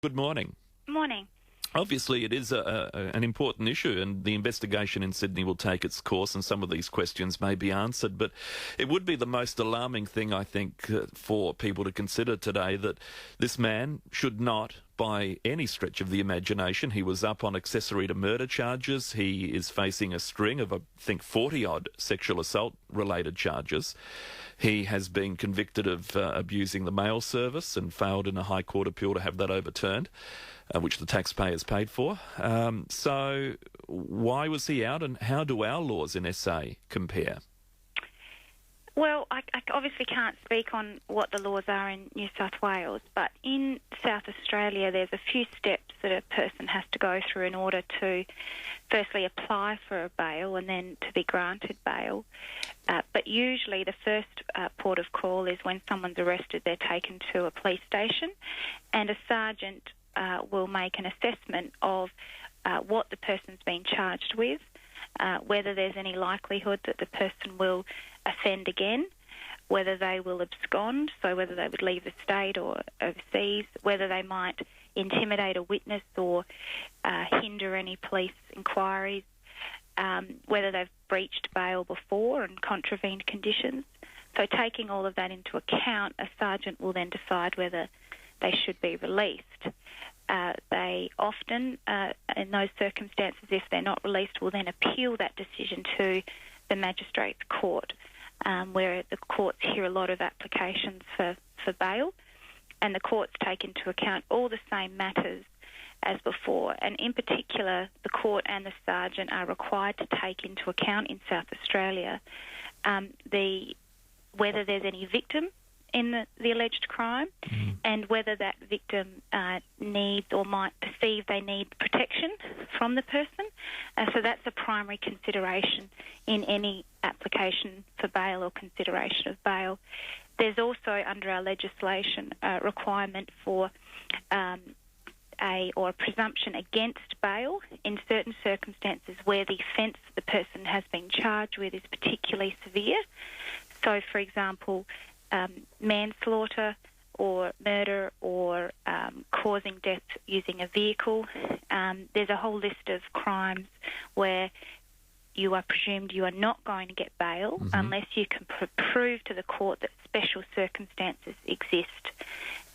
Good morning. Morning. Obviously, it is an important issue, and the investigation in Sydney will take its course, and some of these questions may be answered. But it would be the most alarming thing, I think, for people to consider today, that this man should not, by any stretch of the imagination, he was up on accessory to murder charges. He is facing a string of, I think, 40-odd sexual assault-related charges. He has been convicted of abusing the mail service and failed in a High Court appeal to have that overturned, which the taxpayers paid for. So why was he out, and how do our laws in SA compare? Well, I obviously can't speak on what the laws are in New South Wales, but in South Australia there's a few steps that a person has to go through in order to firstly apply for a bail and then to be granted bail. But usually the first port of call is when someone's arrested, they're taken to a police station, and a sergeant will make an assessment of what the person's been charged with, whether there's any likelihood that the person will offend again, whether they will abscond, so whether they would leave the state or overseas, whether they might intimidate a witness or hinder any police inquiries, whether they've breached bail before and contravened conditions. So taking all of that into account, a sergeant will then decide whether they should be released. They often, in those circumstances, if they're not released, will then appeal that decision to the magistrate's court, where the courts hear a lot of applications for bail, and the courts take into account all the same matters as before. And in particular, the court and the sergeant are required to take into account in South Australia whether there's any victim in the alleged crime, and whether that victim needs or might perceive they need protection from the person. So that's a primary consideration in any application for bail or consideration of bail. There's also, under our legislation, a requirement for a presumption against bail in certain circumstances where the offence the person has been charged with is particularly severe. So, for example, manslaughter or murder or causing death using a vehicle. There's a whole list of crimes where you are presumed you are not going to get bail unless you can prove to the court that special circumstances exist.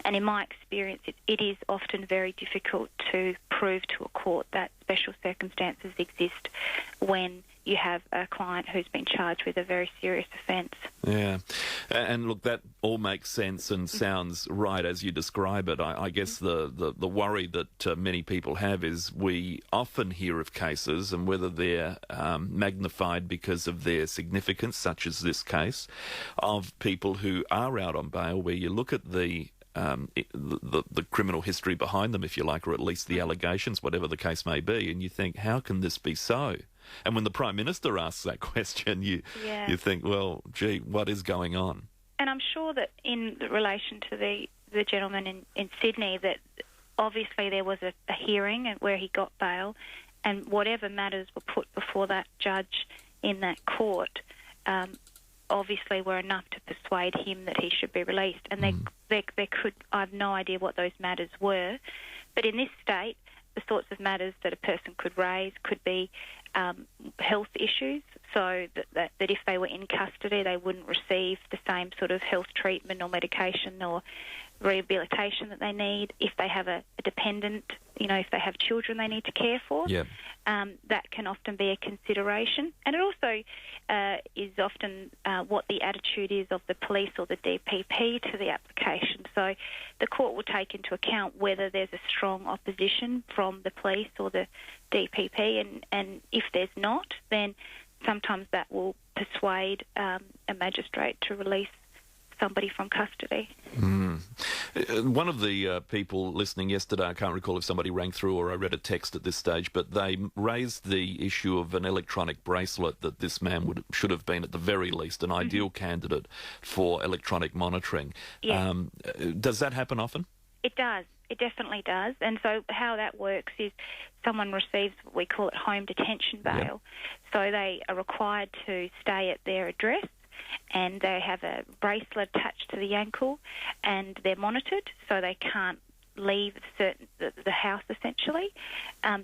And in my experience, it is often very difficult to prove to a court that special circumstances exist when you have a client who's been charged with a very serious offence. Yeah. And look, that all makes sense and sounds right as you describe it. I guess the worry that many people have is we often hear of cases, and whether they're magnified because of their significance, such as this case, of people who are out on bail, where you look at the criminal history behind them, if you like, or at least the allegations, whatever the case may be, and you think, how can this be so? And when the Prime Minister asks that question, you think, well, gee, what is going on? And I'm sure that in relation to the gentleman in Sydney, that obviously there was a hearing where he got bail, and whatever matters were put before that judge in that court obviously were enough to persuade him that he should be released. And there could, I have no idea what those matters were, but in this state, the sorts of matters that a person could raise could be health issues, so that if they were in custody, they wouldn't receive the same sort of health treatment or medication or rehabilitation that they need. If they have a dependent, if they have children they need to care for, that can often be a consideration. And it also is often what the attitude is of the police or the DPP to the application. So the court will take into account whether there's a strong opposition from the police or the DPP, and if there's not, then sometimes that will persuade a magistrate to release somebody from custody. One of the people listening yesterday, I can't recall if somebody rang through or I read a text at this stage, but they raised the issue of an electronic bracelet, that this man should have been, at the very least, an ideal candidate for electronic monitoring. Yeah. Does that happen often? It does. It definitely does. And so how that works is someone receives what we call it home detention bail. Yep. So they are required to stay at their address, and they have a bracelet attached to the ankle, and they're monitored, so they can't leave the the house, essentially.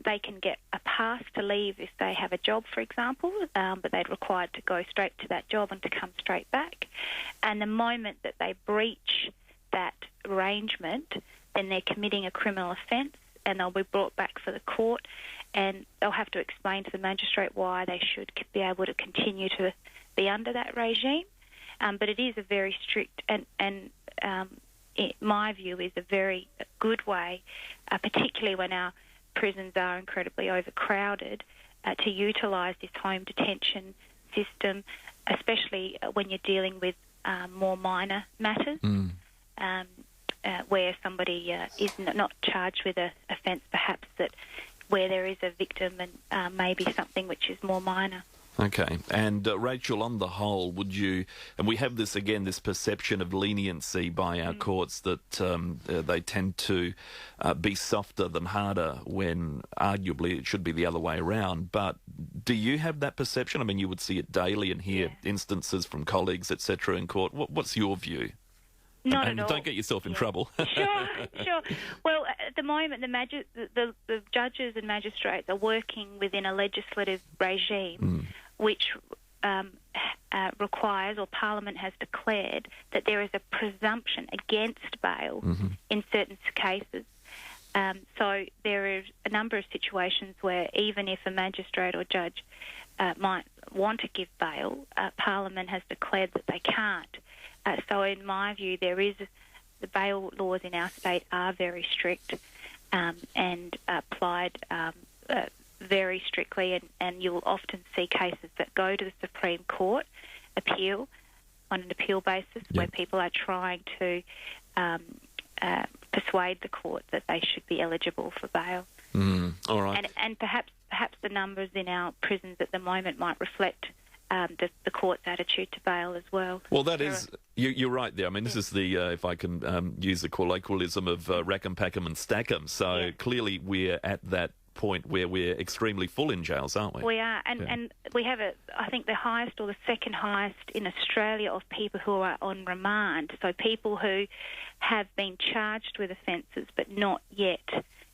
They can get a pass to leave if they have a job, for example, but they're required to go straight to that job and to come straight back. And the moment that they breach that arrangement, then they're committing a criminal offence, and they'll be brought back for the court, and they'll have to explain to the magistrate why they should be able to continue to be under that regime. But it is a very strict and in my view, is a very good way, particularly when our prisons are incredibly overcrowded, to utilise this home detention system, especially when you're dealing with more minor matters. Where somebody is not charged with an offence, perhaps that where there is a victim and maybe something which is more minor. Okay. And Rachel, on the whole, would you, and we have this again, this perception of leniency by our courts that they tend to be softer than harder when arguably it should be the other way around. But do you have that perception? I mean, you would see it daily and hear instances from colleagues, etc. in court. What's your view? Not at all. Don't get yourself in trouble. Sure. Well, at the moment, the judges and magistrates are working within a legislative regime which requires, or Parliament has declared, that there is a presumption against bail in certain cases. So there are a number of situations where even if a magistrate or judge might want to give bail, Parliament has declared that they can't. So in my view, the bail laws in our state are very strict and applied very strictly, and you'll often see cases that go to the Supreme Court appeal on an appeal basis where people are trying to persuade the court that they should be eligible for bail. All right. And perhaps the numbers in our prisons at the moment might reflect the court's attitude to bail as well. Well, that is, you're right there. I mean, this is the, if I can use the colloquialism of rack 'em, pack 'em and stack 'em. So clearly we're at that point where we're extremely full in jails, aren't we? We are, and we have, I think, the highest or the second highest in Australia of people who are on remand. So people who have been charged with offences but not yet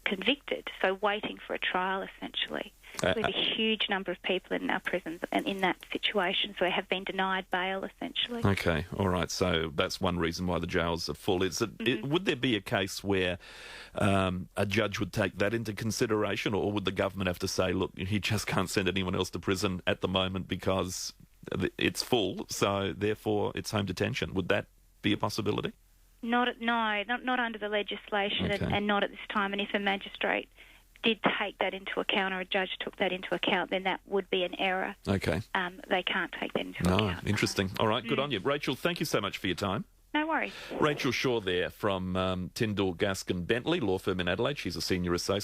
convicted, so waiting for a trial, essentially. We have a huge number of people in our prisons and in that situation, so they have been denied bail, essentially. Okay, all right. So that's one reason why the jails are full. Would there be a case where a judge would take that into consideration, or would the government have to say, look, he just can't send anyone else to prison at the moment because it's full, so therefore it's home detention? Would that be a possibility? Not under the legislation, and not at this time. And if a magistrate did take that into account, or a judge took that into account, then that would be an error. Okay. They can't take that into account. Interesting. All right, good on you. Rachel, thank you so much for your time. No worries. Rachael Shaw there from Tyndall, Gaskin, Bentley, law firm in Adelaide. She's a senior associate.